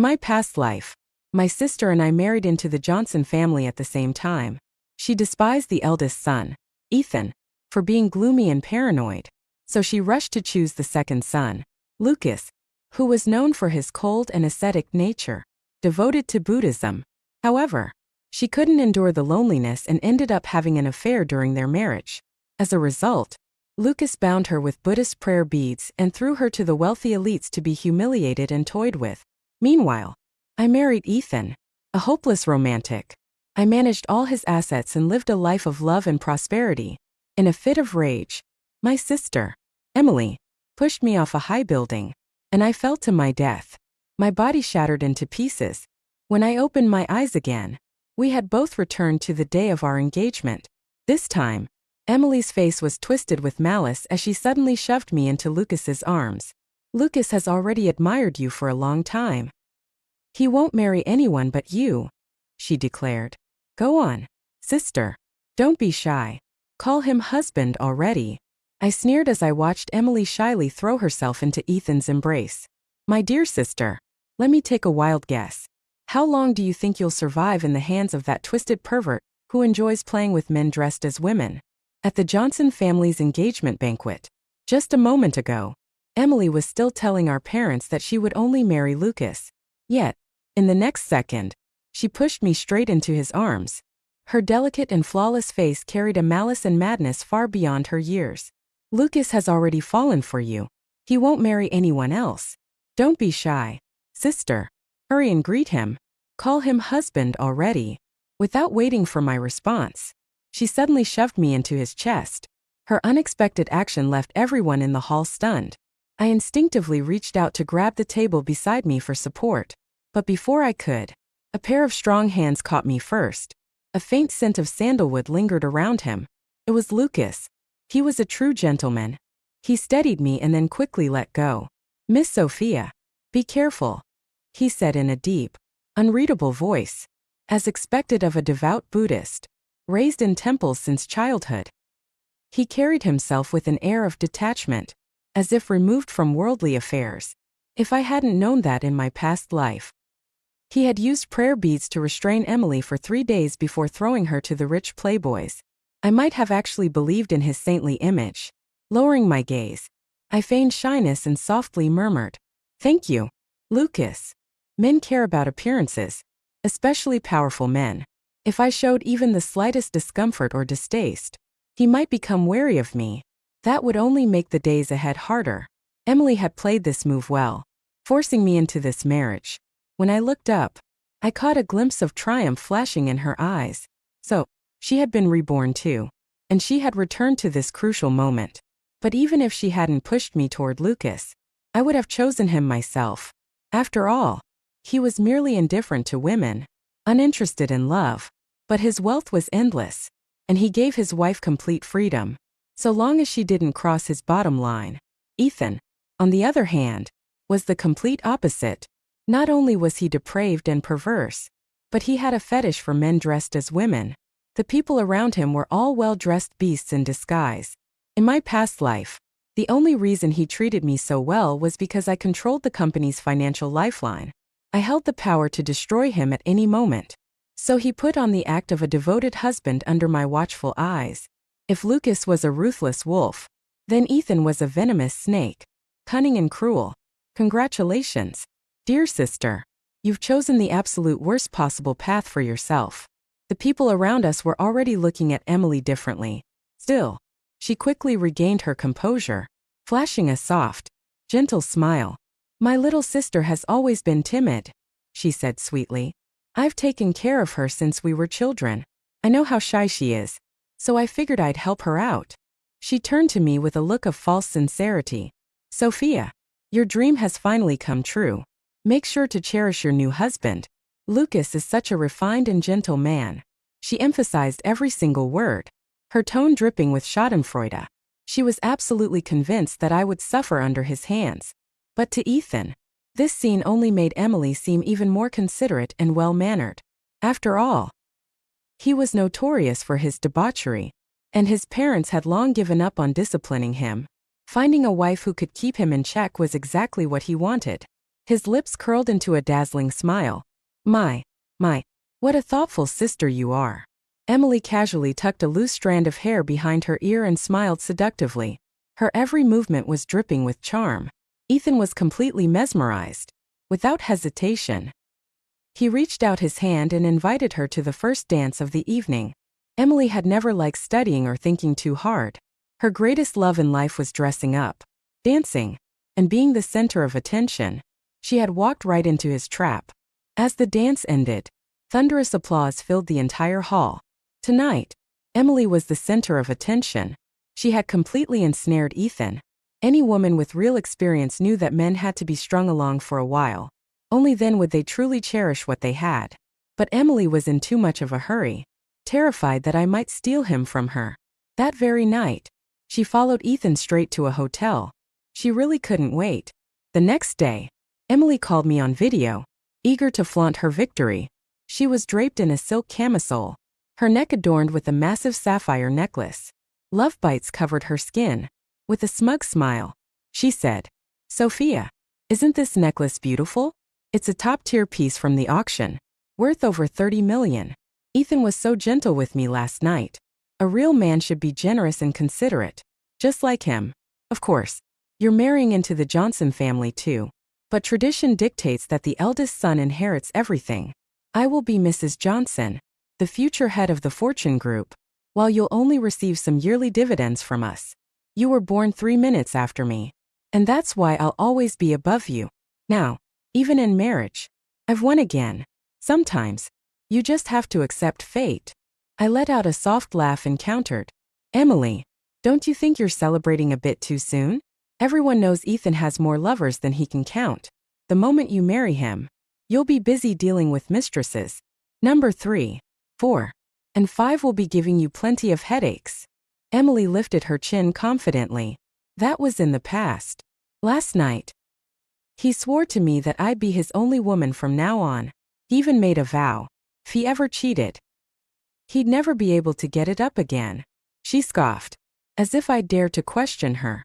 my past life, my sister and I married into the Johnson family at the same time. She despised the eldest son, Ethan, for being gloomy and paranoid, so she rushed to choose the second son, Lucas, who was known for his cold and ascetic nature, devoted to Buddhism. However, she couldn't endure the loneliness and ended up having an affair during their marriage. As a result, Lucas bound her with Buddhist prayer beads and threw her to the wealthy elites to be humiliated and toyed with. Meanwhile, I married Ethan, a hopeless romantic. I managed all his assets and lived a life of love and prosperity. In a fit of rage, my sister, Emily, pushed me off a high building, and I fell to my death. My body shattered into pieces. When I opened my eyes again, we had both returned to the day of our engagement. This time, Emily's face was twisted with malice as she suddenly shoved me into Lucas's arms. Lucas has already admired you for a long time. He won't marry anyone but you, she declared. Go on, sister. Don't be shy. Call him husband already. I sneered as I watched Emily shyly throw herself into Ethan's embrace. My dear sister, let me take a wild guess. How long do you think you'll survive in the hands of that twisted pervert who enjoys playing with men dressed as women? At the Johnson family's engagement banquet, just a moment ago, Emily was still telling our parents that she would only marry Lucas. Yet, in the next second, she pushed me straight into his arms. Her delicate and flawless face carried a malice and madness far beyond her years. Lucas has already fallen for you. He won't marry anyone else. Don't be shy, sister. Hurry and greet him. Call him husband already. Without waiting for my response, she suddenly shoved me into his chest. Her unexpected action left everyone in the hall stunned. I instinctively reached out to grab the table beside me for support. But before I could, a pair of strong hands caught me first. A faint scent of sandalwood lingered around him. It was Lucas. He was a true gentleman. He steadied me and then quickly let go. Miss Sophia, be careful, he said in a deep, unreadable voice, as expected of a devout Buddhist, raised in temples since childhood. He carried himself with an air of detachment, as if removed from worldly affairs. If I hadn't known that in my past life. He had used prayer beads to restrain Emily for 3 days before throwing her to the rich playboys. I might have actually believed in his saintly image. Lowering my gaze, I feigned shyness and softly murmured, "Thank you, Lucas." Men care about appearances, especially powerful men. If I showed even the slightest discomfort or distaste, he might become wary of me. That would only make the days ahead harder. Emily had played this move well, forcing me into this marriage. When I looked up, I caught a glimpse of triumph flashing in her eyes. So, she had been reborn too, and she had returned to this crucial moment. But even if she hadn't pushed me toward Lucas, I would have chosen him myself. After all, he was merely indifferent to women, uninterested in love. But his wealth was endless, and he gave his wife complete freedom, so long as she didn't cross his bottom line. Ethan, on the other hand, was the complete opposite. Not only was he depraved and perverse, but he had a fetish for men dressed as women. The people around him were all well-dressed beasts in disguise. In my past life, the only reason he treated me so well was because I controlled the company's financial lifeline. I held the power to destroy him at any moment. So he put on the act of a devoted husband under my watchful eyes. If Lucas was a ruthless wolf, then Ethan was a venomous snake, cunning and cruel. Congratulations, dear sister. You've chosen the absolute worst possible path for yourself. The people around us were already looking at Emily differently. Still, she quickly regained her composure, flashing a soft, gentle smile. My little sister has always been timid, she said sweetly. I've taken care of her since we were children. I know how shy she is, so I figured I'd help her out. She turned to me with a look of false sincerity. Sophia, your dream has finally come true. Make sure to cherish your new husband. Lucas is such a refined and gentle man. She emphasized every single word, her tone dripping with schadenfreude. She was absolutely convinced that I would suffer under his hands. But to Ethan, this scene only made Emily seem even more considerate and well-mannered. After all, he was notorious for his debauchery, and his parents had long given up on disciplining him. Finding a wife who could keep him in check was exactly what he wanted. His lips curled into a dazzling smile. My, what a thoughtful sister you are. Emily casually tucked a loose strand of hair behind her ear and smiled seductively. Her every movement was dripping with charm. Ethan was completely mesmerized. Without hesitation, he reached out his hand and invited her to the first dance of the evening. Emily had never liked studying or thinking too hard. Her greatest love in life was dressing up, dancing, and being the center of attention. She had walked right into his trap. As the dance ended, thunderous applause filled the entire hall. Tonight, Emily was the center of attention. She had completely ensnared Ethan. Any woman with real experience knew that men had to be strung along for a while. Only then would they truly cherish what they had. But Emily was in too much of a hurry, terrified that I might steal him from her. That very night, she followed Ethan straight to a hotel. She really couldn't wait. The next day, Emily called me on video, eager to flaunt her victory. She was draped in a silk camisole, her neck adorned with a massive sapphire necklace. Love bites covered her skin. With a smug smile, she said, "Sophia, isn't this necklace beautiful? It's a top-tier piece from the auction, worth over 30 million. Ethan was so gentle with me last night. A real man should be generous and considerate, just like him. Of course, you're marrying into the Johnson family too. But tradition dictates that the eldest son inherits everything. I will be Mrs. Johnson, the future head of the fortune group, while you'll only receive some yearly dividends from us. You were born 3 minutes after me, and that's why I'll always be above you. Now, even in marriage, I've won again. Sometimes, you just have to accept fate." I let out a soft laugh and countered, "Emily, don't you think you're celebrating a bit too soon? Everyone knows Ethan has more lovers than he can count. The moment you marry him, you'll be busy dealing with mistresses. Number 3, 4, and 5 will be giving you plenty of headaches." Emily lifted her chin confidently. That was in the past. Last night, he swore to me that I'd be his only woman from now on. He even made a vow. If he ever cheated, he'd never be able to get it up again. She scoffed, as if I'd dare to question her.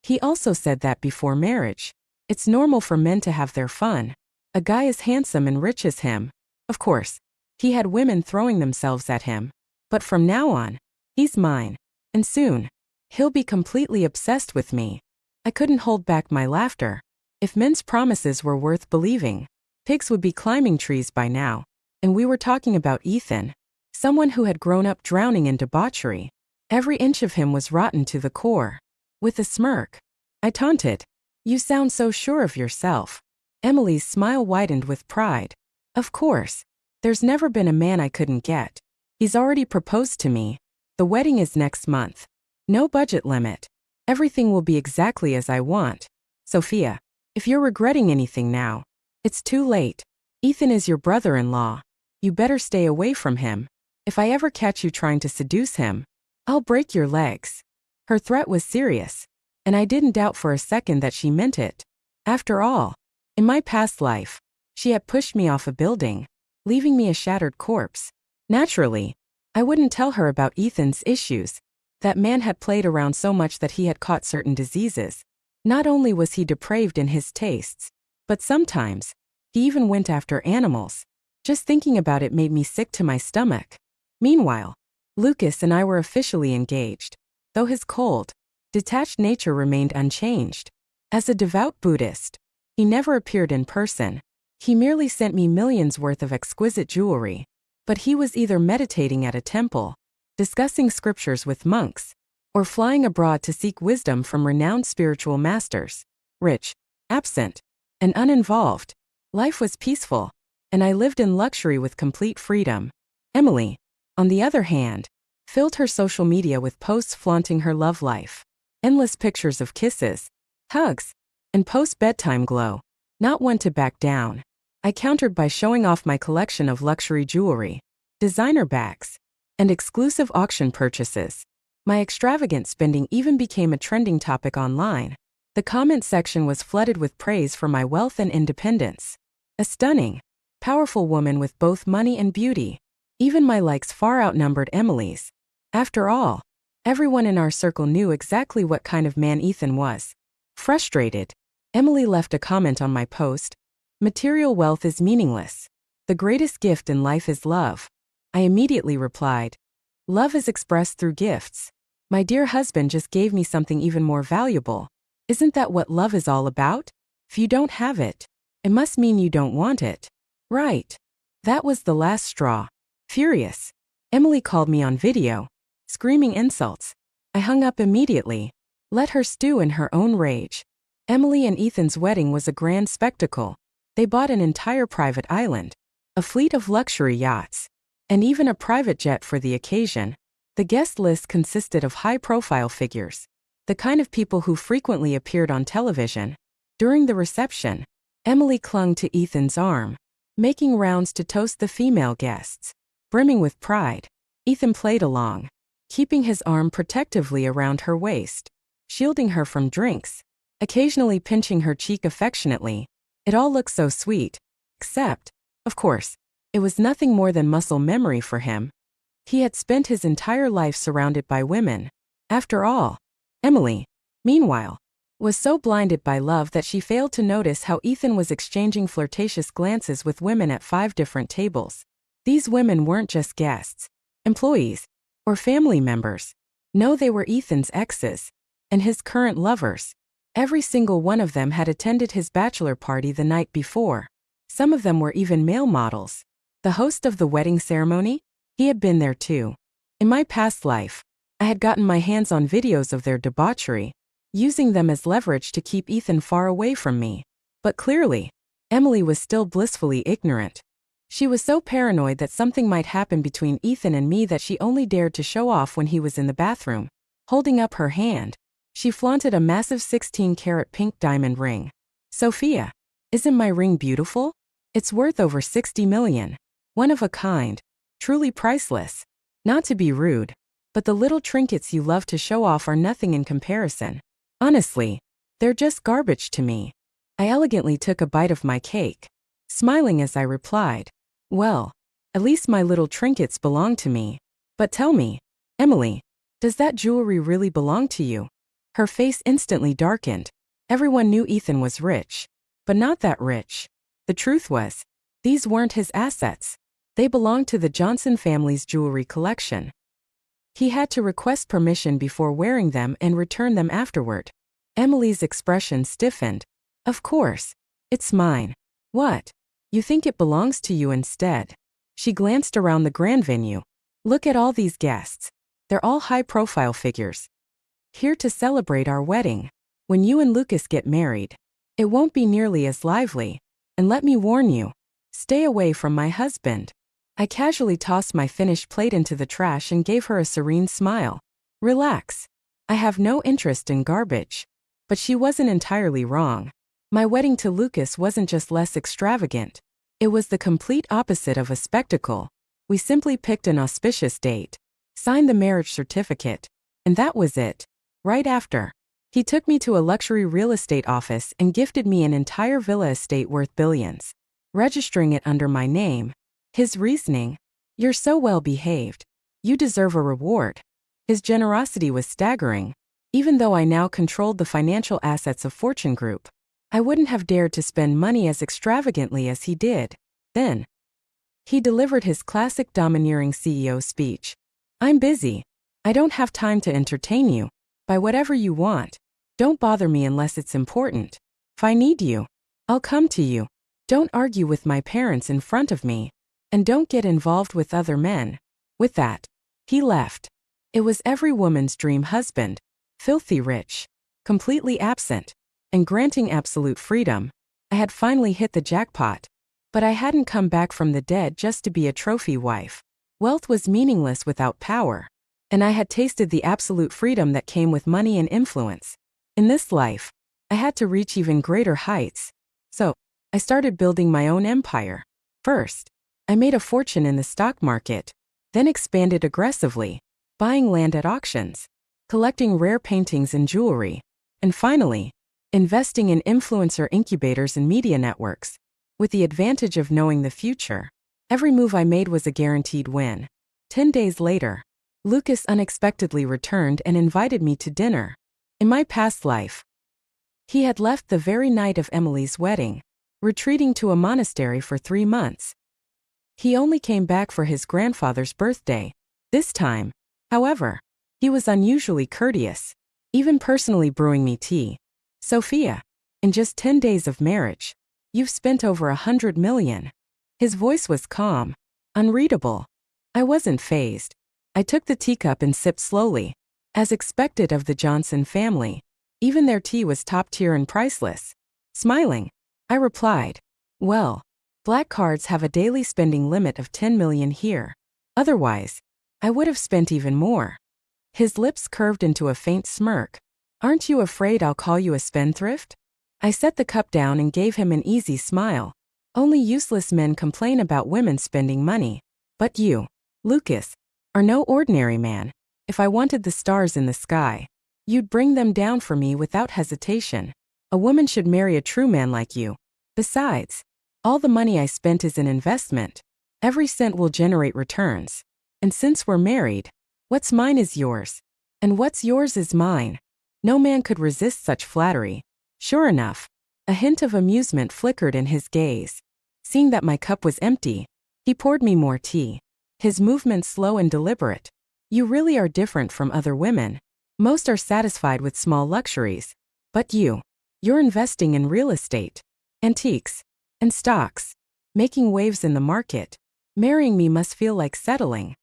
He also said that before marriage, it's normal for men to have their fun. A guy as handsome and rich as him. Of course, he had women throwing themselves at him. But from now on, he's mine. And soon, he'll be completely obsessed with me. I couldn't hold back my laughter. If men's promises were worth believing, pigs would be climbing trees by now. And we were talking about Ethan, someone who had grown up drowning in debauchery. Every inch of him was rotten to the core. With a smirk, I taunted, "You sound so sure of yourself." Emily's smile widened with pride. "Of course. There's never been a man I couldn't get. He's already proposed to me. The wedding is next month. No budget limit. Everything will be exactly as I want. Sophia, if you're regretting anything now, it's too late. Ethan is your brother-in-law. You better stay away from him. If I ever catch you trying to seduce him, I'll break your legs." Her threat was serious, and I didn't doubt for a second that she meant it. After all, in my past life, she had pushed me off a building, leaving me a shattered corpse. Naturally, I wouldn't tell her about Ethan's issues. That man had played around so much that he had caught certain diseases. Not only was he depraved in his tastes, but sometimes, he even went after animals. Just thinking about it made me sick to my stomach. Meanwhile, Lucas and I were officially engaged, though his cold, detached nature remained unchanged. As a devout Buddhist, he never appeared in person. He merely sent me millions worth of exquisite jewelry. But he was either meditating at a temple, discussing scriptures with monks, or flying abroad to seek wisdom from renowned spiritual masters. Rich, absent, and uninvolved, life was peaceful, and I lived in luxury with complete freedom. Emily, on the other hand, filled her social media with posts flaunting her love life. Endless pictures of kisses, hugs, and post-bedtime glow. Not one to back down. I countered by showing off my collection of luxury jewelry, designer bags, and exclusive auction purchases. My extravagant spending even became a trending topic online. The comment section was flooded with praise for my wealth and independence. A stunning, powerful woman with both money and beauty. Even my likes far outnumbered Emily's. After all, everyone in our circle knew exactly what kind of man Ethan was. Frustrated, Emily left a comment on my post. Material wealth is meaningless. The greatest gift in life is love. I immediately replied, love is expressed through gifts. My dear husband just gave me something even more valuable. Isn't that what love is all about? If you don't have it, it must mean you don't want it. Right. That was the last straw. Furious, Emily called me on video, screaming insults. I hung up immediately. Let her stew in her own rage. Emily and Ethan's wedding was a grand spectacle. They bought an entire private island, a fleet of luxury yachts, and even a private jet for the occasion. The guest list consisted of high-profile figures, the kind of people who frequently appeared on television. During the reception, Emily clung to Ethan's arm, making rounds to toast the female guests. Brimming with pride, Ethan played along, keeping his arm protectively around her waist, shielding her from drinks, occasionally pinching her cheek affectionately. It all looked so sweet, except, of course, it was nothing more than muscle memory for him. He had spent his entire life surrounded by women. After all, Emily, meanwhile, was so blinded by love that she failed to notice how Ethan was exchanging flirtatious glances with women at 5 different tables. These women weren't just guests, employees, or family members. No, they were Ethan's exes and his current lovers. Every single one of them had attended his bachelor party the night before. Some of them were even male models. The host of the wedding ceremony? He had been there too. In my past life, I had gotten my hands on videos of their debauchery, using them as leverage to keep Ethan far away from me. But clearly, Emily was still blissfully ignorant. She was so paranoid that something might happen between Ethan and me that she only dared to show off when he was in the bathroom. Holding up her hand, she flaunted a massive 16-carat pink diamond ring. Sophia, isn't my ring beautiful? It's worth over $60 million. One of a kind. Truly priceless. Not to be rude, but the little trinkets you love to show off are nothing in comparison. Honestly, they're just garbage to me. I elegantly took a bite of my cake, smiling as I replied, well, at least my little trinkets belong to me. But tell me, Emily, does that jewelry really belong to you? Her face instantly darkened. Everyone knew Ethan was rich, but not that rich. The truth was, these weren't his assets. They belonged to the Johnson family's jewelry collection. He had to request permission before wearing them and return them afterward. Emily's expression stiffened. Of course. It's mine. What? You think it belongs to you instead? She glanced around the grand venue. Look at all these guests. They're all high-profile figures, here to celebrate our wedding. When you and Lucas get married, it won't be nearly as lively. And let me warn you, stay away from my husband. I casually tossed my finished plate into the trash and gave her a serene smile. Relax. I have no interest in garbage. But she wasn't entirely wrong. My wedding to Lucas wasn't just less extravagant. It was the complete opposite of a spectacle. We simply picked an auspicious date, signed the marriage certificate, and that was it. Right after, he took me to a luxury real estate office and gifted me an entire villa estate worth billions, registering it under my name. His reasoning, you're so well behaved. You deserve a reward. His generosity was staggering. Even though I now controlled the financial assets of Fortune Group, I wouldn't have dared to spend money as extravagantly as he did. Then, he delivered his classic domineering CEO speech. I'm busy. I don't have time to entertain you. Buy whatever you want. Don't bother me unless it's important. If I need you, I'll come to you. Don't argue with my parents in front of me. And don't get involved with other men. With that, he left. It was every woman's dream husband. Filthy rich, completely absent, and granting absolute freedom. I had finally hit the jackpot. But I hadn't come back from the dead just to be a trophy wife. Wealth was meaningless without power. And I had tasted the absolute freedom that came with money and influence. In this life, I had to reach even greater heights. So, I started building my own empire. First, I made a fortune in the stock market, then expanded aggressively, buying land at auctions, collecting rare paintings and jewelry, and finally, investing in influencer incubators and media networks. With the advantage of knowing the future, every move I made was a guaranteed win. 10 days later, Lucas unexpectedly returned and invited me to dinner. In my past life, He had left the very night of Emily's wedding, retreating to a monastery for 3 months. He only came back for his grandfather's birthday. This time, however, he was unusually courteous, even personally brewing me tea. Sophia, in just 10 days of marriage, you've spent over 100 million. His voice was calm, unreadable. I wasn't fazed. I took the teacup and sipped slowly. As expected of the Johnson family, even their tea was top tier and priceless. Smiling, I replied, well, black cards have a daily spending limit of 10 million here. Otherwise, I would have spent even more. His lips curved into a faint smirk. Aren't you afraid I'll call you a spendthrift? I set the cup down and gave him an easy smile. Only useless men complain about women spending money. But you, Lucas, are no ordinary man. If I wanted the stars in the sky, you'd bring them down for me without hesitation. A woman should marry a true man like you. Besides, all the money I spent is an investment. Every cent will generate returns. And since we're married, what's mine is yours. And what's yours is mine. No man could resist such flattery. Sure enough, a hint of amusement flickered in his gaze. Seeing that my cup was empty, he poured me more tea. His movements slow and deliberate. You really are different from other women. Most are satisfied with small luxuries. But you're investing in real estate, antiques, and stocks, making waves in the market. Marrying me must feel like settling.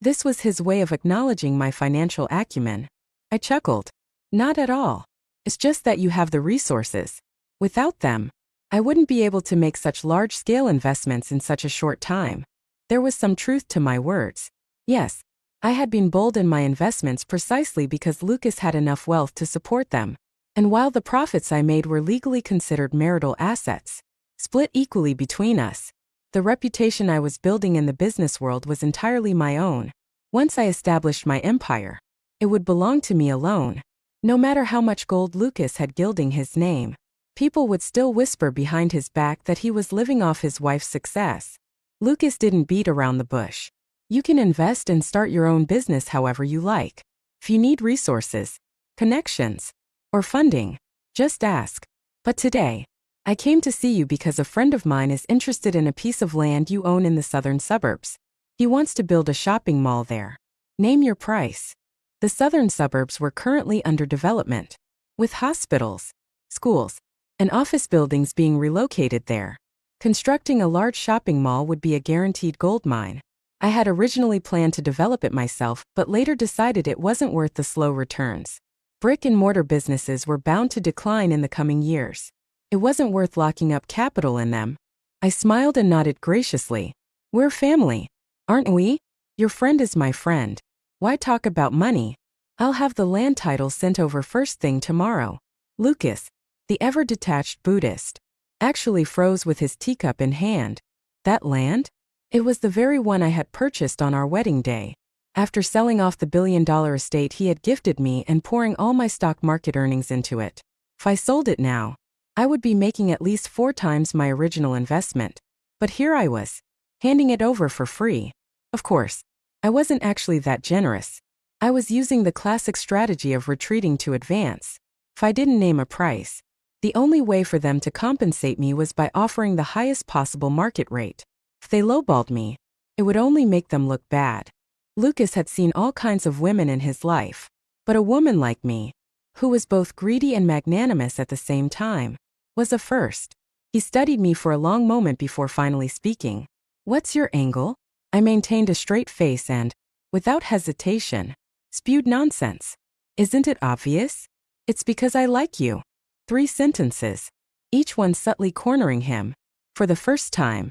This was his way of acknowledging my financial acumen. I chuckled. Not at all. It's just that you have the resources. Without them, I wouldn't be able to make such large-scale investments in such a short time. There was some truth to my words. Yes, I had been bold in my investments precisely because Lucas had enough wealth to support them. And while the profits I made were legally considered marital assets, split equally between us, the reputation I was building in the business world was entirely my own. Once I established my empire, it would belong to me alone. No matter how much gold Lucas had gilding his name, people would still whisper behind his back that he was living off his wife's success. Lucas didn't beat around the bush. You can invest and start your own business however you like. If you need resources, connections, or funding, just ask. But today, I came to see you because a friend of mine is interested in a piece of land you own in the southern suburbs. He wants to build a shopping mall there. Name your price. The southern suburbs were currently under development, with hospitals, schools, and office buildings being relocated there. Constructing a large shopping mall would be a guaranteed gold mine. I had originally planned to develop it myself, but later decided it wasn't worth the slow returns. Brick-and-mortar businesses were bound to decline in the coming years. It wasn't worth locking up capital in them. I smiled and nodded graciously. We're family, aren't we? Your friend is my friend. Why talk about money? I'll have the land title sent over first thing tomorrow. Lucas, the ever-detached Buddhist, actually froze with his teacup in hand. That land? It was the very one I had purchased on our wedding day, after selling off the billion-dollar estate he had gifted me and pouring all my stock market earnings into it. If I sold it now, I would be making at least 4 times my original investment. But here I was, handing it over for free. Of course, I wasn't actually that generous. I was using the classic strategy of retreating to advance. If I didn't name a price, the only way for them to compensate me was by offering the highest possible market rate. If they lowballed me, it would only make them look bad. Lucas had seen all kinds of women in his life, but a woman like me, who was both greedy and magnanimous at the same time, was a first. He studied me for a long moment before finally speaking. What's your angle? I maintained a straight face and, without hesitation, spewed nonsense. Isn't it obvious? It's because I like you. 3 sentences, each one subtly cornering him. For the first time,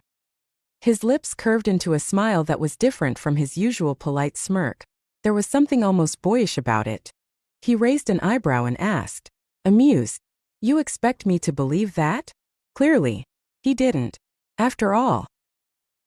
his lips curved into a smile that was different from his usual polite smirk. There was something almost boyish about it. He raised an eyebrow and asked, amused, you expect me to believe that? Clearly, he didn't. After all,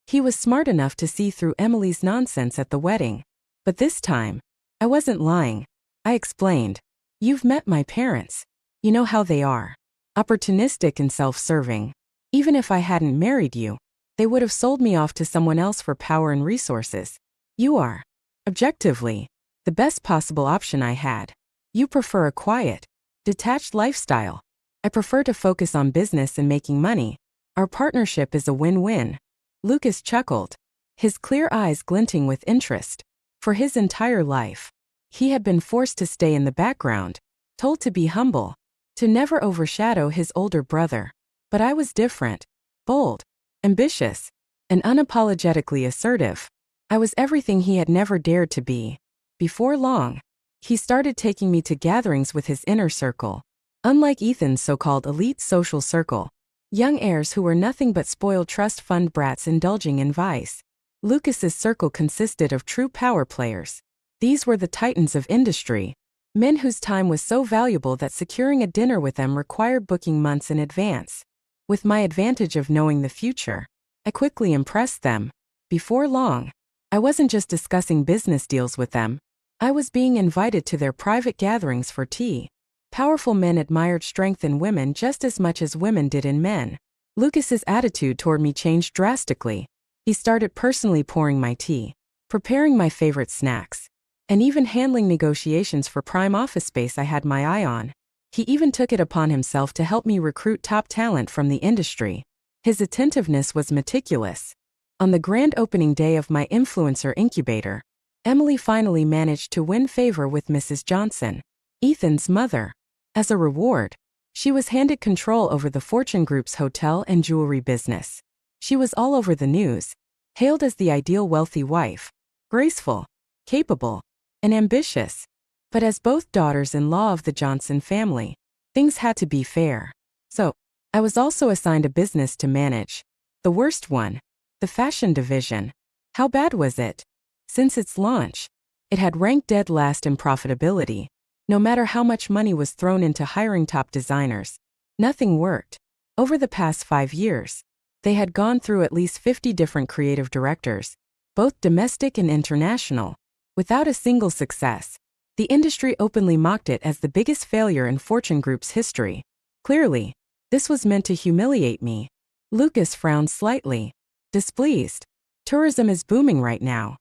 he was smart enough to see through Emily's nonsense at the wedding. But this time, I wasn't lying. I explained. You've met my parents. You know how they are. Opportunistic and self-serving. Even if I hadn't married you, they would have sold me off to someone else for power and resources. You are, objectively, the best possible option I had. You prefer a quiet, detached lifestyle. I prefer to focus on business and making money. Our partnership is a win-win." Lucas chuckled, his clear eyes glinting with interest. For his entire life, he had been forced to stay in the background, told to be humble, to never overshadow his older brother. But I was different, bold, ambitious, and unapologetically assertive. I was everything he had never dared to be. Before long, he started taking me to gatherings with his inner circle. Unlike Ethan's so-called elite social circle, young heirs who were nothing but spoiled trust fund brats indulging in vice, Lucas's circle consisted of true power players. These were the titans of industry, men whose time was so valuable that securing a dinner with them required booking months in advance. With my advantage of knowing the future, I quickly impressed them. Before long, I wasn't just discussing business deals with them, I was being invited to their private gatherings for tea. Powerful men admired strength in women just as much as women did in men. Lucas's attitude toward me changed drastically. He started personally pouring my tea, preparing my favorite snacks, and even handling negotiations for prime office space I had my eye on. He even took it upon himself to help me recruit top talent from the industry. His attentiveness was meticulous. On the grand opening day of my influencer incubator, Emily finally managed to win favor with Mrs. Johnson, Ethan's mother. As a reward, she was handed control over the Fortune Group's hotel and jewelry business. She was all over the news, hailed as the ideal wealthy wife, graceful, capable, and ambitious. But as both daughters-in-law of the Johnson family, things had to be fair. So, I was also assigned a business to manage. The worst one, the fashion division. How bad was it? Since its launch, it had ranked dead last in profitability. No matter how much money was thrown into hiring top designers, nothing worked. Over the past 5 years, they had gone through at least 50 different creative directors, both domestic and international, without a single success. The industry openly mocked it as the biggest failure in Fortune Group's history. Clearly, this was meant to humiliate me. Lucas frowned slightly, displeased. Tourism is booming right now.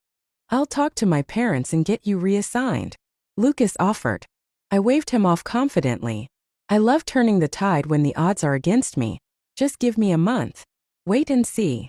I'll talk to my parents and get you reassigned, Lucas offered. I waved him off confidently. I love turning the tide when the odds are against me. Just give me a month. Wait and see.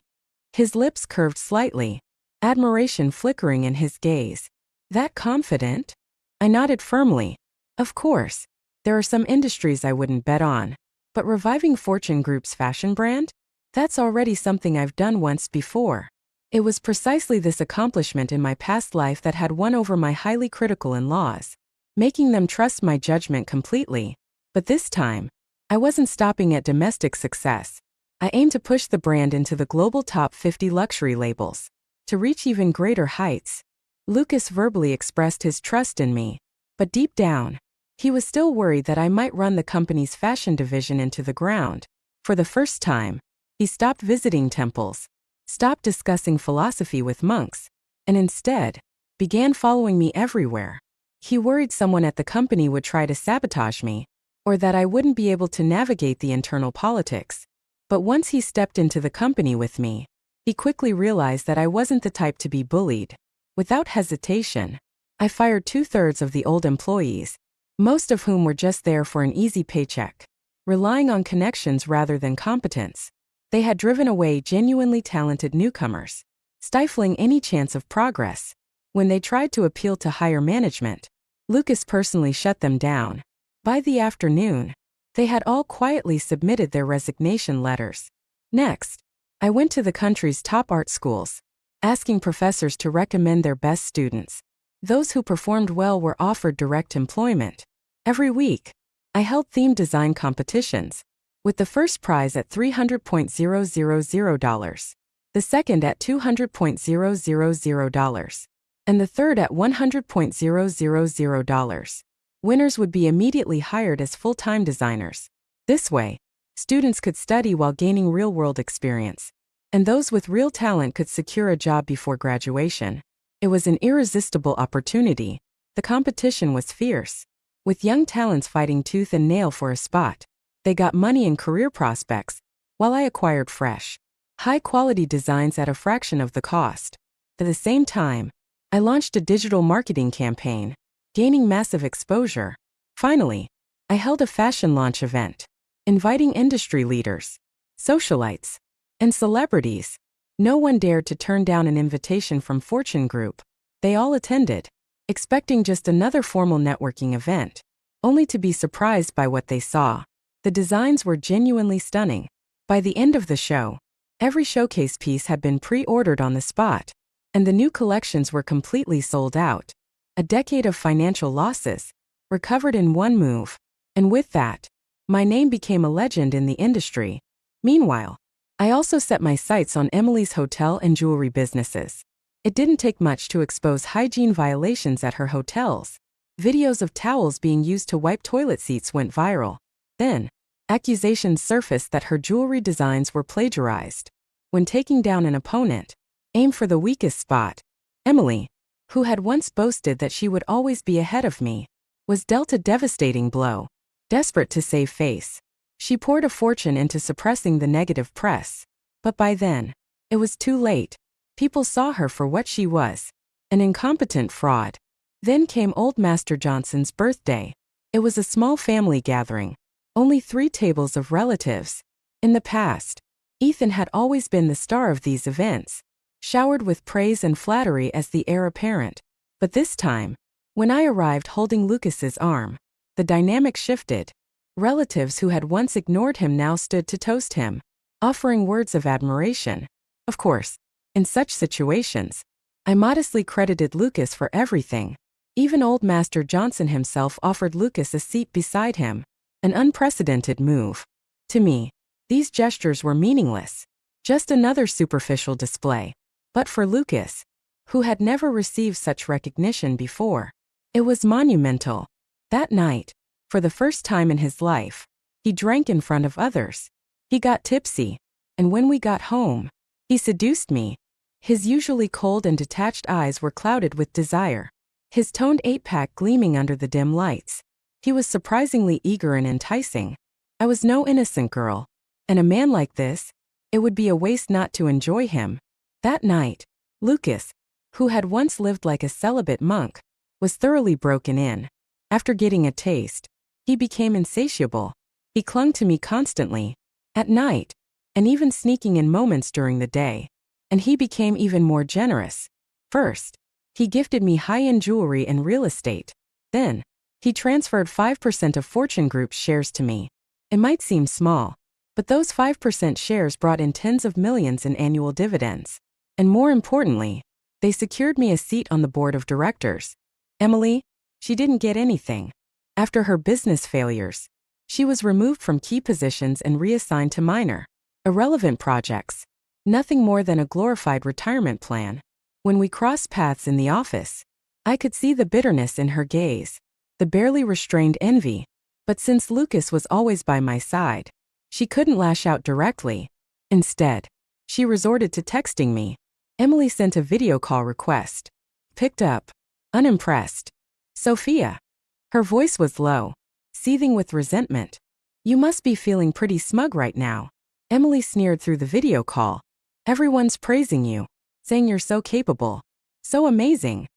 His lips curved slightly, admiration flickering in his gaze. That confident? I nodded firmly. Of course, there are some industries I wouldn't bet on. But reviving Fortune Group's fashion brand? That's already something I've done once before. It was precisely this accomplishment in my past life that had won over my highly critical in-laws, making them trust my judgment completely. But this time, I wasn't stopping at domestic success. I aimed to push the brand into the global top 50 luxury labels, to reach even greater heights. Lucas verbally expressed his trust in me, but deep down, he was still worried that I might run the company's fashion division into the ground. For the first time, he stopped visiting temples, stopped discussing philosophy with monks, and instead, began following me everywhere. He worried someone at the company would try to sabotage me, or that I wouldn't be able to navigate the internal politics. But once he stepped into the company with me, he quickly realized that I wasn't the type to be bullied. Without hesitation, I fired 2/3 of the old employees, most of whom were just there for an easy paycheck, relying on connections rather than competence. They had driven away genuinely talented newcomers, stifling any chance of progress. When they tried to appeal to higher management, Lucas personally shut them down. By the afternoon, they had all quietly submitted their resignation letters. Next, I went to the country's top art schools, asking professors to recommend their best students. Those who performed well were offered direct employment. Every week, I held themed design competitions, with the first prize at $300,000, the second at $200,000, and the third at $100,000. Winners would be immediately hired as full-time designers. This way, students could study while gaining real-world experience, and those with real talent could secure a job before graduation. It was an irresistible opportunity. The competition was fierce, with young talents fighting tooth and nail for a spot. They got money and career prospects, while I acquired fresh, high-quality designs at a fraction of the cost. At the same time, I launched a digital marketing campaign, gaining massive exposure. Finally, I held a fashion launch event, inviting industry leaders, socialites, and celebrities. No one dared to turn down an invitation from Fortune Group. They all attended, expecting just another formal networking event, only to be surprised by what they saw. The designs were genuinely stunning. By the end of the show, every showcase piece had been pre-ordered on the spot, and the new collections were completely sold out. A decade of financial losses, recovered in one move, and with that, my name became a legend in the industry. Meanwhile, I also set my sights on Emily's hotel and jewelry businesses. It didn't take much to expose hygiene violations at her hotels. Videos of towels being used to wipe toilet seats went viral. Then, accusations surfaced that her jewelry designs were plagiarized. When taking down an opponent, aim for the weakest spot. Emily, who had once boasted that she would always be ahead of me, was dealt a devastating blow. Desperate to save face, she poured a fortune into suppressing the negative press. But by then, it was too late. People saw her for what she was, an incompetent fraud. Then came Old Master Johnson's birthday. It was a small family gathering, only 3 tables of relatives. In the past, Ethan had always been the star of these events, showered with praise and flattery as the heir apparent. But this time, when I arrived holding Lucas's arm, the dynamic shifted. Relatives who had once ignored him now stood to toast him, offering words of admiration. Of course, in such situations, I modestly credited Lucas for everything. Even Old Master Johnson himself offered Lucas a seat beside him, an unprecedented move. To me, these gestures were meaningless, just another superficial display. But for Lucas, who had never received such recognition before, it was monumental. That night, for the first time in his life, he drank in front of others. He got tipsy, and when we got home, he seduced me. His usually cold and detached eyes were clouded with desire, his toned 8-pack gleaming under the dim lights. He was surprisingly eager and enticing. I was no innocent girl, and a man like this, it would be a waste not to enjoy him. That night, Lucas, who had once lived like a celibate monk, was thoroughly broken in. After getting a taste, he became insatiable. He clung to me constantly, at night, and even sneaking in moments during the day. And he became even more generous. First, he gifted me high-end jewelry and real estate. Then, he transferred 5% of Fortune Group's shares to me. It might seem small, but those 5% shares brought in tens of millions in annual dividends. And more importantly, they secured me a seat on the board of directors. Emily, she didn't get anything. After her business failures, she was removed from key positions and reassigned to minor, irrelevant projects. Nothing more than a glorified retirement plan. When we crossed paths in the office, I could see the bitterness in her gaze, the barely restrained envy. But since Lucas was always by my side, she couldn't lash out directly. Instead, she resorted to texting me. Emily sent a video call request. Picked up. Unimpressed. Sophia. Her voice was low, seething with resentment. You must be feeling pretty smug right now. Emily sneered through the video call. Everyone's praising you, saying you're so capable, so amazing.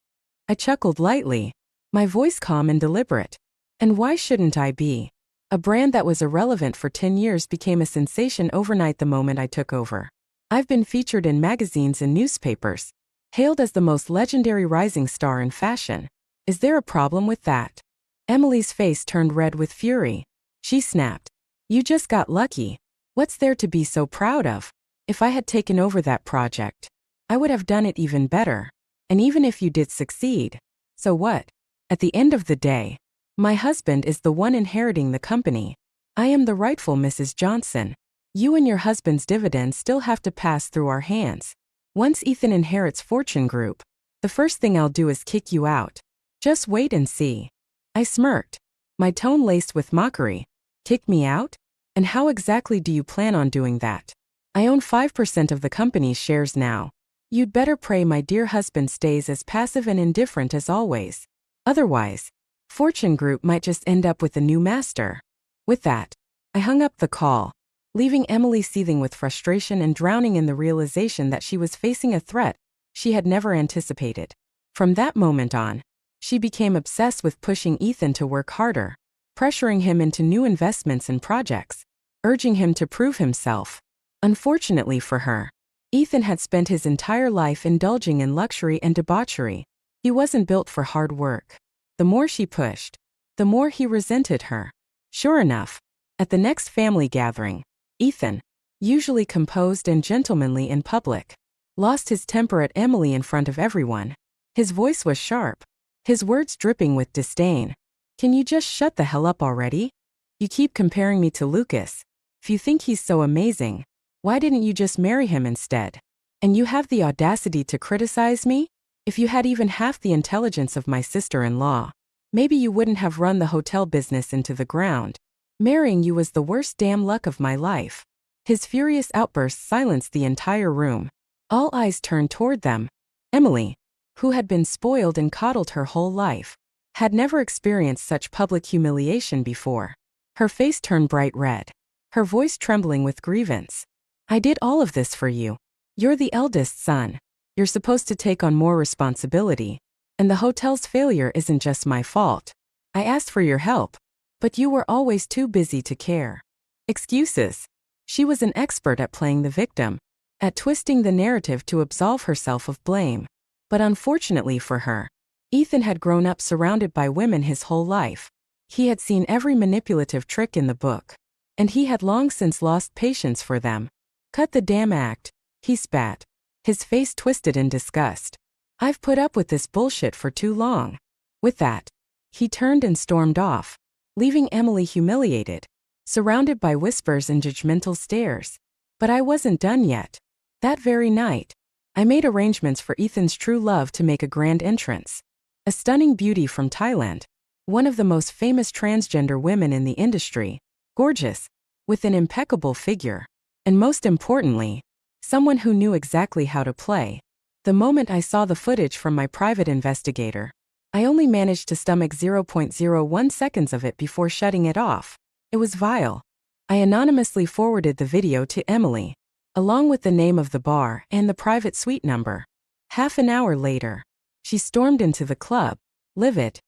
I chuckled lightly, my voice calm and deliberate. And why shouldn't I be? A brand that was irrelevant for 10 years became a sensation overnight the moment I took over. I've been featured in magazines and newspapers, hailed as the most legendary rising star in fashion. Is there a problem with that? Emily's face turned red with fury. She snapped. You just got lucky. What's there to be so proud of? If I had taken over that project, I would have done it even better. And even if you did succeed, so what? At the end of the day, my husband is the one inheriting the company. I am the rightful Mrs. Johnson. You and your husband's dividends still have to pass through our hands. Once Ethan inherits Fortune Group, the first thing I'll do is kick you out. Just wait and see. I smirked, my tone laced with mockery. Kick me out? And how exactly do you plan on doing that? I own 5% of the company's shares now. You'd better pray my dear husband stays as passive and indifferent as always. Otherwise, Fortune Group might just end up with a new master. With that, I hung up the call, leaving Emily seething with frustration and drowning in the realization that she was facing a threat she had never anticipated. From that moment on, she became obsessed with pushing Ethan to work harder. pressuring him into new investments and projects, urging him to prove himself. Unfortunately for her, Ethan had spent his entire life indulging in luxury and debauchery. He wasn't built for hard work. The more she pushed, the more he resented her. Sure enough, at the next family gathering, Ethan, usually composed and gentlemanly in public, lost his temper at Emily in front of everyone. His voice was sharp, his words dripping with disdain. "Can you just shut the hell up already? You keep comparing me to Lucas. If you think he's so amazing, why didn't you just marry him instead? And you have the audacity to criticize me? If you had even half the intelligence of my sister-in-law, maybe you wouldn't have run the hotel business into the ground. Marrying you was the worst damn luck of my life." His furious outbursts silenced the entire room. All eyes turned toward them. Emily, who had been spoiled and coddled her whole life, had never experienced such public humiliation before. Her face turned bright red, her voice trembling with grievance. "I did all of this for you. You're the eldest son. You're supposed to take on more responsibility. And the hotel's failure isn't just my fault. I asked for your help, but you were always too busy to care." Excuses. She was an expert at playing the victim, at twisting the narrative to absolve herself of blame. But unfortunately for her, Ethan had grown up surrounded by women his whole life. He had seen every manipulative trick in the book, and he had long since lost patience for them. "Cut the damn act," he spat, his face twisted in disgust. "I've put up with this bullshit for too long." With that, he turned and stormed off, leaving Emily humiliated, surrounded by whispers and judgmental stares. But I wasn't done yet. That very night, I made arrangements for Ethan's true love to make a grand entrance. A stunning beauty from Thailand, one of the most famous transgender women in the industry, gorgeous, with an impeccable figure, and most importantly, someone who knew exactly how to play. The moment I saw the footage from my private investigator, I only managed to stomach 0.01 seconds of it before shutting it off. It was vile. I anonymously forwarded the video to Emily, along with the name of the bar and the private suite number. Half an hour later, she stormed into the club, livid.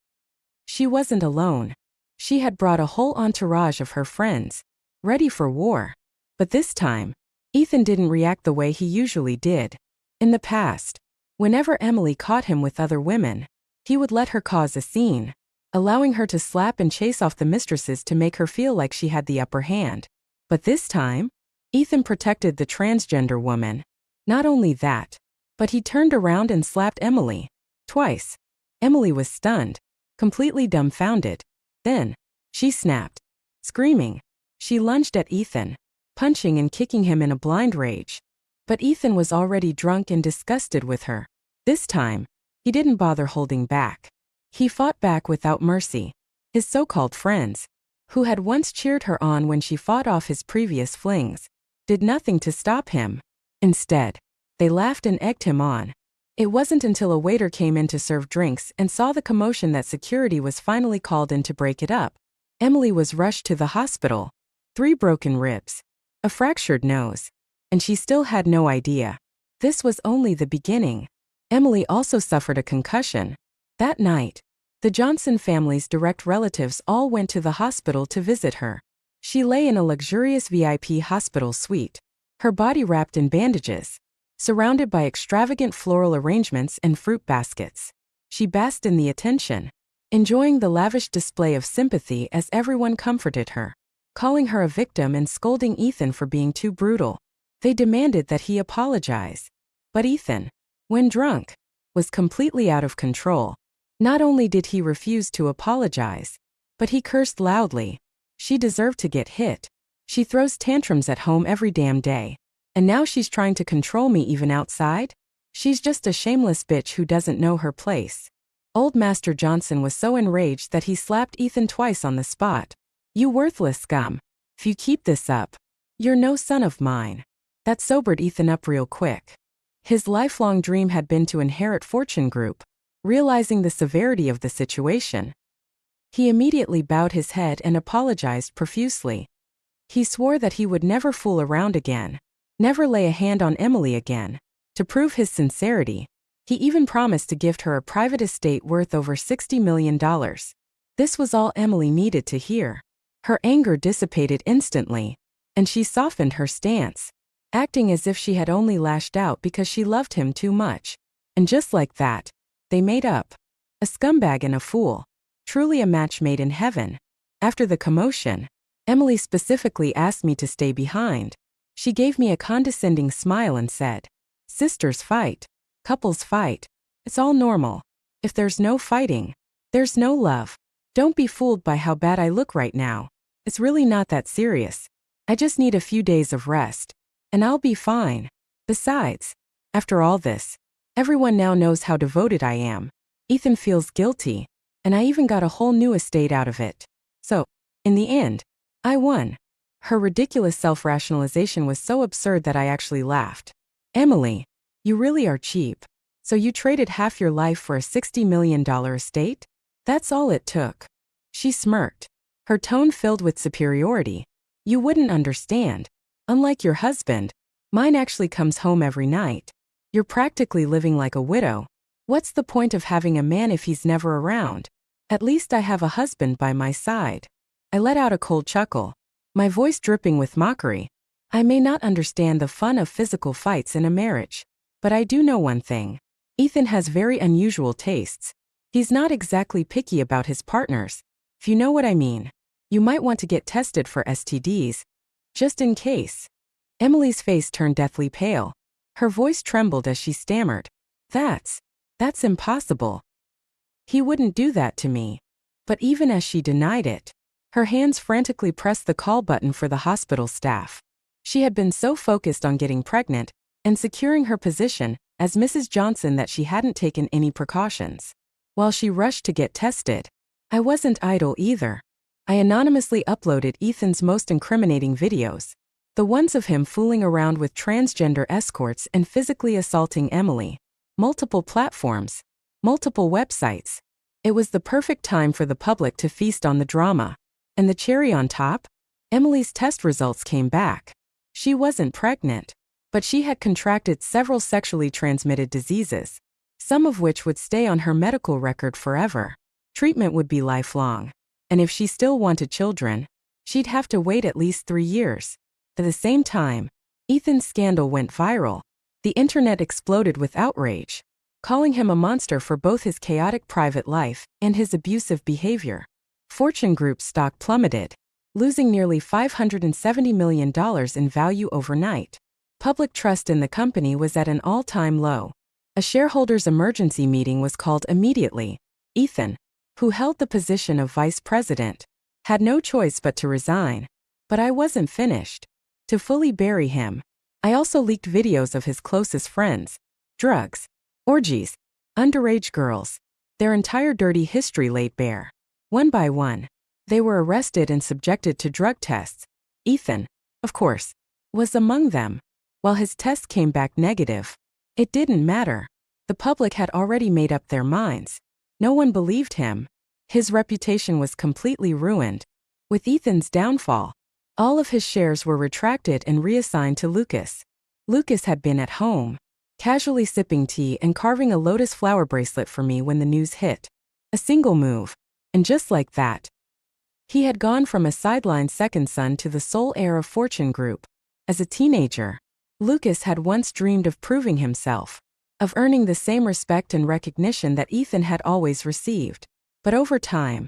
She wasn't alone. She had brought a whole entourage of her friends, ready for war. But this time, Ethan didn't react the way he usually did. In the past, whenever Emily caught him with other women, he would let her cause a scene, allowing her to slap and chase off the mistresses to make her feel like she had the upper hand. But this time, Ethan protected the transgender woman. Not only that, but he turned around and slapped Emily. Twice. Emily was stunned, completely dumbfounded. Then, she snapped. Screaming, she lunged at Ethan, punching and kicking him in a blind rage. But Ethan was already drunk and disgusted with her. This time, he didn't bother holding back. He fought back without mercy. His so-called friends, who had once cheered her on when she fought off his previous flings, did nothing to stop him. Instead, they laughed and egged him on. It wasn't until a waiter came in to serve drinks and saw the commotion that security was finally called in to break it up. Emily was rushed to the hospital. 3 broken ribs, a fractured nose, and she still had no idea. This was only the beginning. Emily also suffered a concussion. That night, the Johnson family's direct relatives all went to the hospital to visit her. She lay in a luxurious VIP hospital suite, her body wrapped in bandages, surrounded by extravagant floral arrangements and fruit baskets. She basked in the attention, enjoying the lavish display of sympathy as everyone comforted her, calling her a victim and scolding Ethan for being too brutal. They demanded that he apologize. But Ethan, when drunk, was completely out of control. Not only did he refuse to apologize, but he cursed loudly. "She deserved to get hit. She throws tantrums at home every damn day. And now she's trying to control me even outside? She's just a shameless bitch who doesn't know her place." Old Master Johnson was so enraged that he slapped Ethan twice on the spot. "You worthless scum. If you keep this up, you're no son of mine." That sobered Ethan up real quick. His lifelong dream had been to inherit Fortune Group. Realizing the severity of the situation, he immediately bowed his head and apologized profusely. He swore that he would never fool around again, never lay a hand on Emily again. To prove his sincerity, he even promised to gift her a private estate worth over $60 million. This was all Emily needed to hear. Her anger dissipated instantly, and she softened her stance, acting as if she had only lashed out because she loved him too much. And just like that, they made up. A scumbag and a fool. Truly a match made in heaven. After the commotion, Emily specifically asked me to stay behind. She gave me a condescending smile and said, "Sisters fight. Couples fight. It's all normal. If there's no fighting, there's no love. Don't be fooled by how bad I look right now. It's really not that serious. I just need a few days of rest, and I'll be fine. Besides, after all this, everyone now knows how devoted I am. Ethan feels guilty, and I even got a whole new estate out of it. So, in the end, I won." Her ridiculous self-rationalization was so absurd that I actually laughed. "Emily, you really are cheap. So you traded half your life for a $60 million estate? That's all it took." She smirked, her tone filled with superiority. "You wouldn't understand. Unlike your husband, mine actually comes home every night. You're practically living like a widow. What's the point of having a man if he's never around? At least I have a husband by my side." I let out a cold chuckle, my voice dripping with mockery. I may not understand the fun of physical fights in a marriage, but I do know one thing. Ethan has very unusual tastes. He's not exactly picky about his partners, if you know what I mean. You might want to get tested for STDs, just in case. Emily's face turned deathly pale. Her voice trembled as she stammered, That's impossible. He wouldn't do that to me." But even as she denied it, her hands frantically pressed the call button for the hospital staff. She had been so focused on getting pregnant and securing her position as Mrs. Johnson that she hadn't taken any precautions. While she rushed to get tested, I wasn't idle either. I anonymously uploaded Ethan's most incriminating videos, the ones of him fooling around with transgender escorts and physically assaulting Emily. Multiple platforms, multiple websites. It was the perfect time for the public to feast on the drama. And the cherry on top? Emily's test results came back. She wasn't pregnant, but she had contracted several sexually transmitted diseases, some of which would stay on her medical record forever. Treatment would be lifelong. And if she still wanted children, she'd have to wait at least 3 years. At the same time, Ethan's scandal went viral. The internet exploded with outrage, calling him a monster for both his chaotic private life and his abusive behavior. Fortune Group's stock plummeted, losing nearly $570 million in value overnight. Public trust in the company was at an all-time low. A shareholders' emergency meeting was called immediately. Ethan, who held the position of vice president, had no choice but to resign. But I wasn't finished. To fully bury him, I also leaked videos of his closest friends, drugs, orgies, underage girls, their entire dirty history laid bare. One by one, they were arrested and subjected to drug tests. Ethan, of course, was among them. While his test came back negative, it didn't matter. The public had already made up their minds. No one believed him. His reputation was completely ruined. With Ethan's downfall, all of his shares were retracted and reassigned to Lucas. Lucas had been at home, casually sipping tea and carving a lotus flower bracelet for me when the news hit. A single move. And just like that, he had gone from a sidelined second son to the sole heir of Fortune Group. As a teenager, Lucas had once dreamed of proving himself, of earning the same respect and recognition that Ethan had always received. But over time,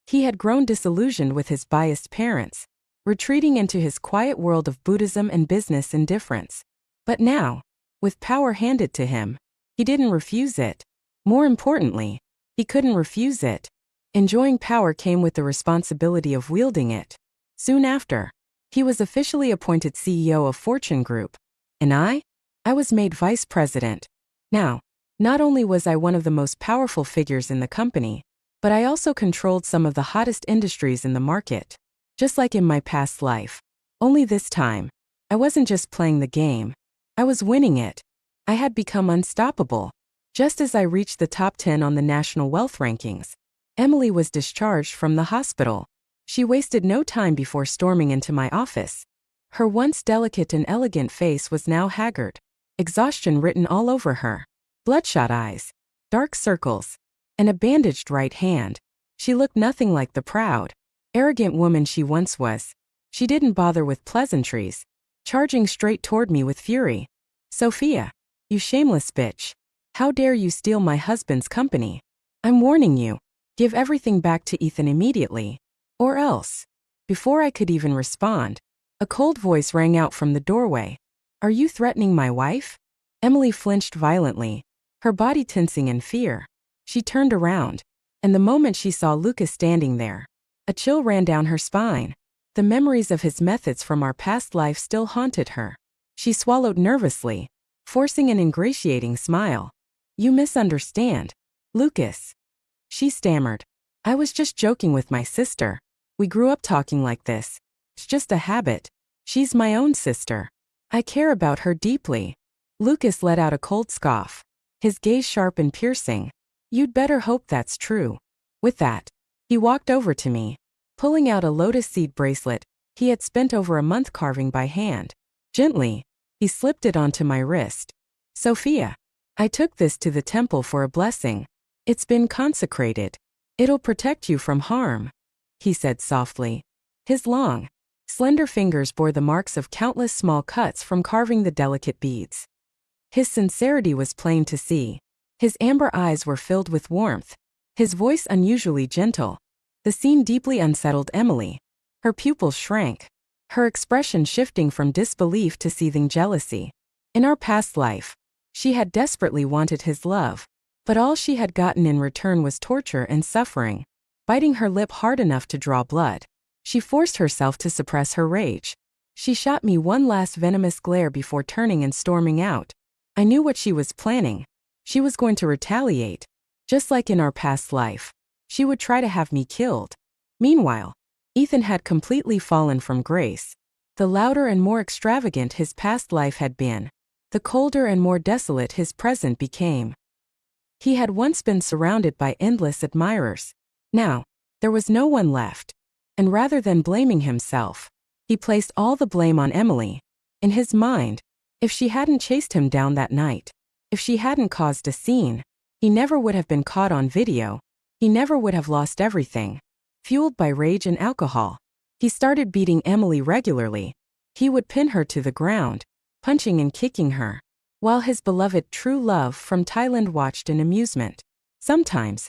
he had grown disillusioned with his biased parents, retreating into his quiet world of Buddhism and business indifference. But now, with power handed to him, he didn't refuse it. More importantly, he couldn't refuse it. Enjoying power came with the responsibility of wielding it. Soon after, he was officially appointed CEO of Fortune Group. And I was made vice president. Now, not only was I one of the most powerful figures in the company, but I also controlled some of the hottest industries in the market. Just like in my past life. Only this time, I wasn't just playing the game. I was winning it. I had become unstoppable. Just as I reached the top 10 on the national wealth rankings, Emily was discharged from the hospital. She wasted no time before storming into my office. Her once delicate and elegant face was now haggard, exhaustion written all over her, bloodshot eyes, dark circles, and a bandaged right hand. She looked nothing like the proud, arrogant woman she once was. She didn't bother with pleasantries, charging straight toward me with fury. "Sophia, you shameless bitch. How dare you steal my husband's company? I'm warning you. Give everything back to Ethan immediately. Or else." Before I could even respond, a cold voice rang out from the doorway. "Are you threatening my wife?" Emily flinched violently, her body tensing in fear. She turned around, and the moment she saw Lucas standing there, a chill ran down her spine. The memories of his methods from our past life still haunted her. She swallowed nervously, forcing an ingratiating smile. "You misunderstand, Lucas," she stammered. "I was just joking with my sister. We grew up talking like this. It's just a habit. She's my own sister. I care about her deeply." Lucas let out a cold scoff, his gaze sharp and piercing. "You'd better hope that's true." With that, he walked over to me, pulling out a lotus seed bracelet he had spent over a month carving by hand. Gently, he slipped it onto my wrist. "Sophia, I took this to the temple for a blessing. It's been consecrated. It'll protect you from harm," he said softly. His long, slender fingers bore the marks of countless small cuts from carving the delicate beads. His sincerity was plain to see. His amber eyes were filled with warmth, his voice unusually gentle. The scene deeply unsettled Emily. Her pupils shrank, her expression shifting from disbelief to seething jealousy. In our past life, she had desperately wanted his love, but all she had gotten in return was torture and suffering. Biting her lip hard enough to draw blood, she forced herself to suppress her rage. She shot me one last venomous glare before turning and storming out. I knew what she was planning. She was going to retaliate. Just like in our past life, she would try to have me killed. Meanwhile, Ethan had completely fallen from grace. The louder and more extravagant his past life had been, the colder and more desolate his present became. He had once been surrounded by endless admirers. Now, there was no one left. And rather than blaming himself, he placed all the blame on Emily. In his mind, if she hadn't chased him down that night, if she hadn't caused a scene, he never would have been caught on video. He never would have lost everything. Fueled by rage and alcohol, he started beating Emily regularly. He would pin her to the ground, punching and kicking her, while his beloved true love from Thailand watched in amusement. Sometimes,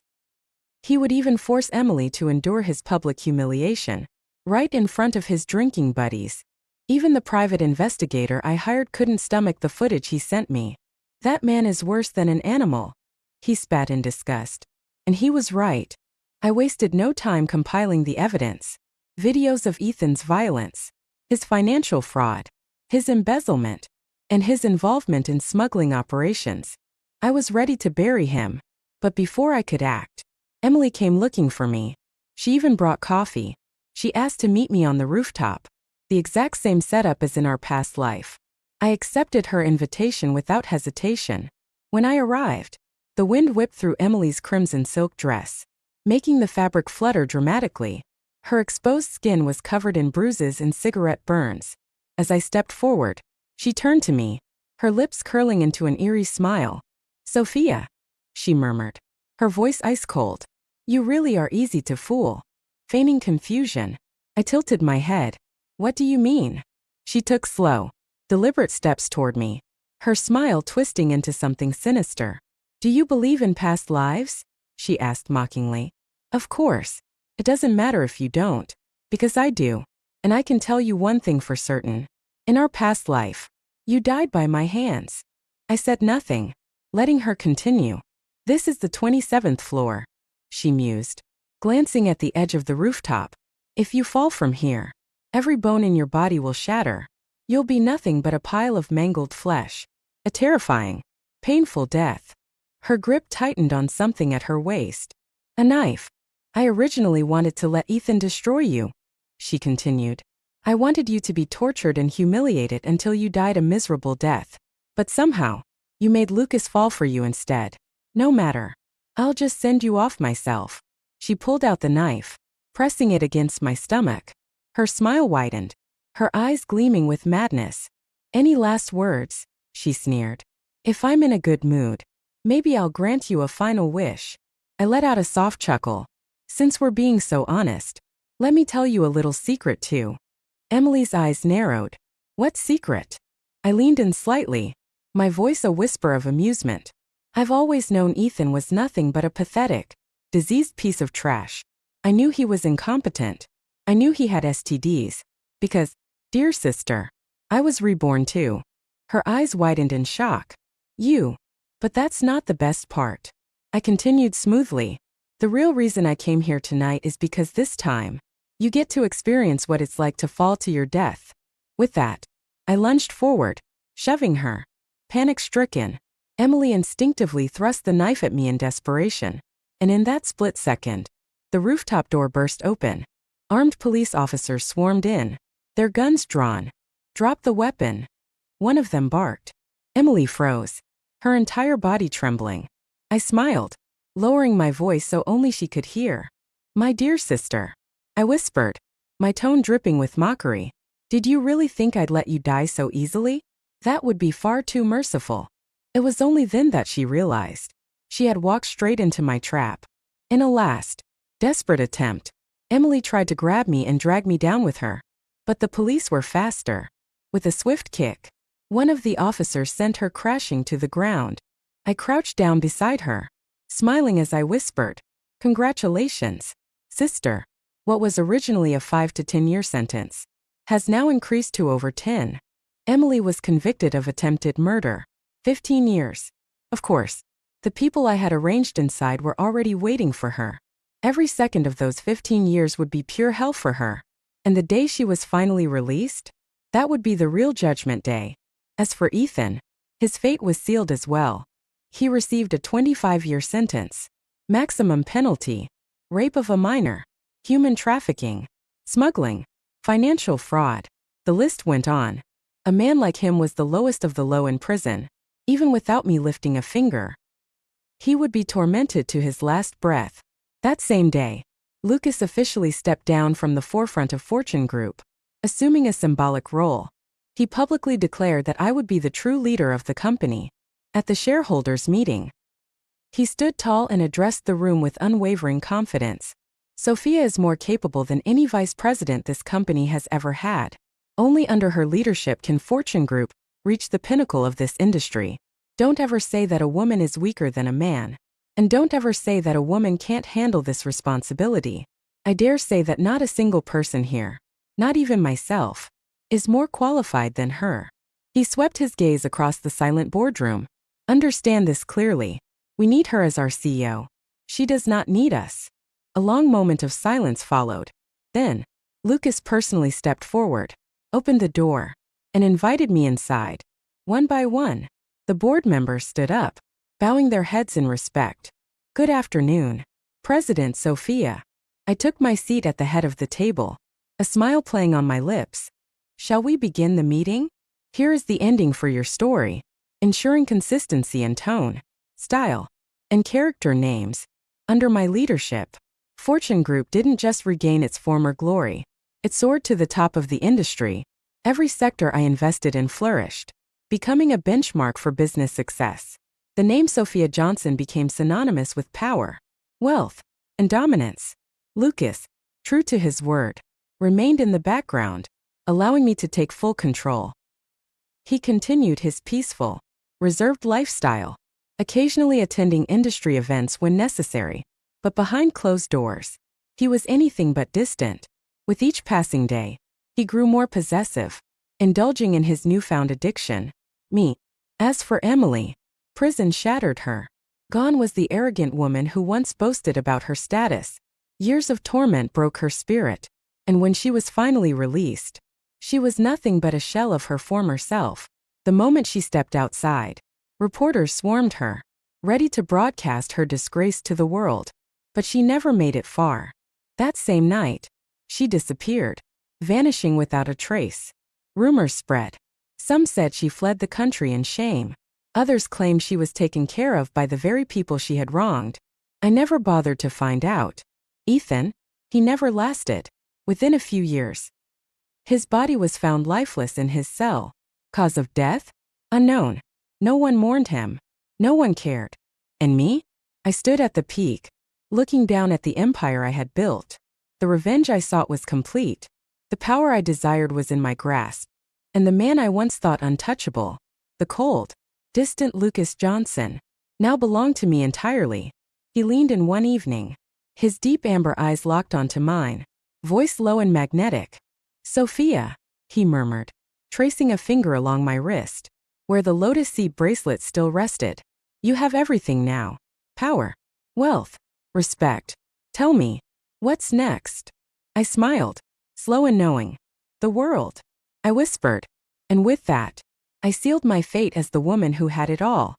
he would even force Emily to endure his public humiliation, right in front of his drinking buddies. Even the private investigator I hired couldn't stomach the footage he sent me. "That man is worse than an animal," he spat in disgust. And he was right. I wasted no time compiling the evidence. Videos of Ethan's violence, his financial fraud, his embezzlement, and his involvement in smuggling operations. I was ready to bury him. But before I could act, Emily came looking for me. She even brought coffee. She asked to meet me on the rooftop. The exact same setup as in our past life. I accepted her invitation without hesitation. When I arrived, the wind whipped through Emily's crimson silk dress, making the fabric flutter dramatically. Her exposed skin was covered in bruises and cigarette burns. As I stepped forward, she turned to me, her lips curling into an eerie smile. "Sophia," she murmured, her voice ice cold. "You really are easy to fool." Feigning confusion, I tilted my head. "What do you mean?" She took slow, deliberate steps toward me, her smile twisting into something sinister. "Do you believe in past lives?" she asked mockingly. "Of course. It doesn't matter if you don't, because I do. And I can tell you one thing for certain. In our past life, you died by my hands." I said nothing, letting her continue. "This is the 27th floor," she mused, glancing at the edge of the rooftop. "If you fall from here, every bone in your body will shatter. You'll be nothing but a pile of mangled flesh. A terrifying, painful death." Her grip tightened on something at her waist. "A knife. I originally wanted to let Ethan destroy you," she continued. "I wanted you to be tortured and humiliated until you died a miserable death. But somehow, you made Lucas fall for you instead. No matter. I'll just send you off myself." She pulled out the knife, pressing it against my stomach. Her smile widened, her eyes gleaming with madness. "Any last words?" she sneered. "If I'm in a good mood, maybe I'll grant you a final wish." I let out a soft chuckle. Since we're being so honest, let me tell you a little secret too. Emily's eyes narrowed. What secret? I leaned in slightly, my voice a whisper of amusement. I've always known Ethan was nothing but a pathetic, diseased piece of trash. I knew he was incompetent. I knew he had STDs. Because, dear sister, I was reborn too. Her eyes widened in shock. You. But that's not the best part. I continued smoothly. The real reason I came here tonight is because this time, you get to experience what it's like to fall to your death. With that, I lunged forward, shoving her. Panic-stricken, Emily instinctively thrust the knife at me in desperation. And in that split second, the rooftop door burst open. Armed police officers swarmed in, their guns drawn. Drop the weapon. One of them barked. Emily froze, her entire body trembling. I smiled, lowering my voice so only she could hear. My dear sister, I whispered, my tone dripping with mockery. Did you really think I'd let you die so easily? That would be far too merciful. It was only then that she realized. She had walked straight into my trap. In a last, desperate attempt, Emily tried to grab me and drag me down with her. But the police were faster. With a swift kick, one of the officers sent her crashing to the ground. I crouched down beside her, smiling as I whispered, "Congratulations, sister. What was originally a 5 to 10-year sentence has now increased to over 10. Emily was convicted of attempted murder. 15 years. Of course, the people I had arranged inside were already waiting for her. Every second of those 15 years would be pure hell for her. And the day she was finally released, that would be the real judgment day. As for Ethan, his fate was sealed as well. He received a 25-year sentence. Maximum penalty. Rape of a minor. Human trafficking. Smuggling. Financial fraud. The list went on. A man like him was the lowest of the low in prison, even without me lifting a finger. He would be tormented to his last breath. That same day, Lucas officially stepped down from the forefront of Fortune Group, assuming a symbolic role. He publicly declared that I would be the true leader of the company. At the shareholders' meeting, he stood tall and addressed the room with unwavering confidence. Sophia is more capable than any vice president this company has ever had. Only under her leadership can Fortune Group reach the pinnacle of this industry. Don't ever say that a woman is weaker than a man. And don't ever say that a woman can't handle this responsibility. I dare say that not a single person here, not even myself, is more qualified than her. He swept his gaze across the silent boardroom. Understand this clearly. We need her as our CEO. She does not need us. A long moment of silence followed. Then, Lucas personally stepped forward, opened the door, and invited me inside. One by one, the board members stood up, bowing their heads in respect. Good afternoon, President Sophia. I took my seat at the head of the table, a smile playing on my lips. Shall we begin the meeting? Here is the ending for your story, ensuring consistency in tone, style, and character names. Under my leadership, Fortune Group didn't just regain its former glory. It soared to the top of the industry. Every sector I invested in flourished, becoming a benchmark for business success. The name Sophia Johnson became synonymous with power, wealth, and dominance. Lucas, true to his word, remained in the background, allowing me to take full control. He continued his peaceful, reserved lifestyle, occasionally attending industry events when necessary, but behind closed doors, he was anything but distant. With each passing day, he grew more possessive, indulging in his newfound addiction, me. As for Emily, prison shattered her. Gone was the arrogant woman who once boasted about her status. Years of torment broke her spirit, and when she was finally released, she was nothing but a shell of her former self. The moment she stepped outside, reporters swarmed her, ready to broadcast her disgrace to the world. But she never made it far. That same night, she disappeared, vanishing without a trace. Rumors spread. Some said she fled the country in shame. Others claimed she was taken care of by the very people she had wronged. I never bothered to find out. Ethan, he never lasted. Within a few years, his body was found lifeless in his cell. Cause of death? Unknown. No one mourned him. No one cared. And me? I stood at the peak, looking down at the empire I had built. The revenge I sought was complete. The power I desired was in my grasp. And the man I once thought untouchable, the cold, distant Lucas Johnson, now belonged to me entirely. He leaned in one evening. His deep amber eyes locked onto mine, voice low and magnetic. "Sophia," he murmured, tracing a finger along my wrist, where the lotus seed bracelet still rested. "You have everything now. Power, wealth, respect. Tell me, what's next?" I smiled, slow and knowing. "The world," I whispered. And with that, I sealed my fate as the woman who had it all.